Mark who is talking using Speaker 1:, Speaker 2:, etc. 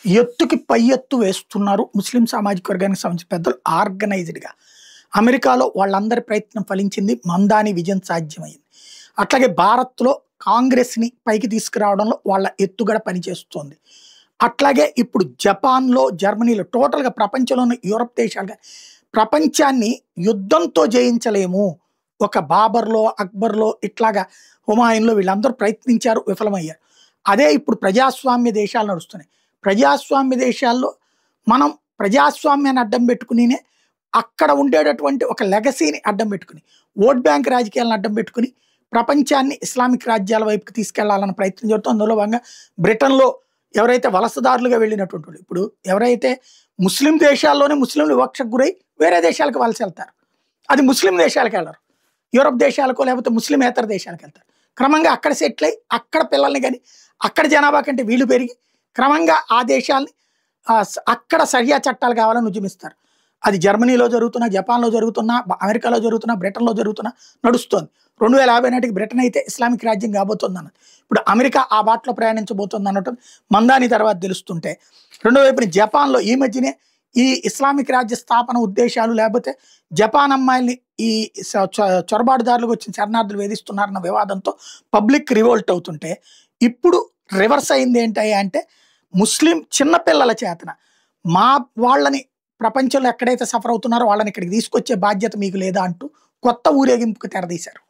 Speaker 1: ఎత్తుకి పై ఎత్తు వేస్తున్నారు ముస్లిం సామాజిక వర్గానికి సంబంధించిన పెద్దలు ఆర్గనైజ్డ్‌గా. అమెరికాలో వాళ్ళందరి ప్రయత్నం ఫలించింది. మందాని విజయం సాధ్యమైంది. అట్లాగే భారత్‌లో కాంగ్రెస్‌ని పైకి తీసుకురావడంలో వాళ్ళ ఎత్తుగడ పనిచేస్తోంది. అట్లాగే ఇప్పుడు జపాన్‌లో, జర్మనీలో టోటల్‌గా ప్రపంచంలోని యూరప్ దేశాలు గాని, ప్రపంచాన్ని యుద్ధంతో జయించలేము. ఒక బాబర్‌లో, అక్బర్‌లో ఇట్లాగా హుమాయూన్‌లో వీళ్ళందరూ ప్రయత్నించారు, విఫలమయ్యారు. అదే ఇప్పుడు ప్రజాస్వామ్య దేశాలు నడుస్తున్నాయి. ప్రజాస్వామ్య దేశాల్లో మనం ప్రజాస్వామ్యాన్ని అడ్డం పెట్టుకునినే అక్కడ ఉండేటటువంటి ఒక లెగసీని అడ్డం పెట్టుకుని, ఓట్ బ్యాంక్ రాజకీయాలను అడ్డం పెట్టుకుని, ప్రపంచాన్ని ఇస్లామిక్ రాజ్యాల వైపుకి తీసుకెళ్లాలన్న ప్రయత్నం జరుగుతుంది. అందులో భాగంగా బ్రిటన్‌లో ఎవరైతే వలసదారులుగా వెళ్ళినటువంటి వాళ్ళు, ఇప్పుడు ఎవరైతే ముస్లిం దేశాల్లోనే ముస్లింలు వివక్షకు గురై వేరే దేశాలకు వలస వెళ్తారు. అది ముస్లిం దేశాలకు వెళ్ళరు. యూరప్ దేశాలకో లేకపోతే ముస్లిమేతర దేశాలకు వెళ్తారు. క్రమంగా అక్కడ సెటిల్ అయ్యి అక్కడ పిల్లల్ని కానీ అక్కడ జనాభా కంటే వీళ్ళు పెరిగి క్రమంగా ఆ దేశాల్ని అక్కడ సరియా చట్టాలు కావాలని ఉద్యమిస్తారు. అది జర్మనీలో జరుగుతున్నా, జపాన్‌లో జరుగుతున్నా, అమెరికాలో జరుగుతున్నా, బ్రిటన్‌లో జరుగుతున్నా నడుస్తోంది. 2050 నాటికి బ్రిటన్ అయితే ఇస్లామిక్ రాజ్యం కాబోతోందన్నది. ఇప్పుడు అమెరికా ఆ బాటలో ప్రయాణించబోతోంది అన్నట్టు మందాని తర్వాత తెలుస్తుంటే, రెండో వైపున జపాన్‌లో ఈ మధ్యనే ఈ ఇస్లామిక్ రాజ్య స్థాపన ఉద్దేశాలు లేకపోతే జపాన్ అమ్మాయిల్ని ఈ చొరబాటుదారులకు వచ్చిన శరణార్థులు వేధిస్తున్నారన్న వివాదంతో పబ్లిక్ రివోల్ట్ అవుతుంటే, ఇప్పుడు రివర్స్ అయింది ఏంటి అంటే ముస్లిం చిన్న పిల్లల చేతన మా వాళ్ళని ప్రపంచంలో ఎక్కడైతే సఫర్ అవుతున్నారో వాళ్ళని ఇక్కడికి తీసుకొచ్చే బాధ్యత మీకు లేదా అంటూ కొత్త ఊరేగింపుకు తెరదీశారు.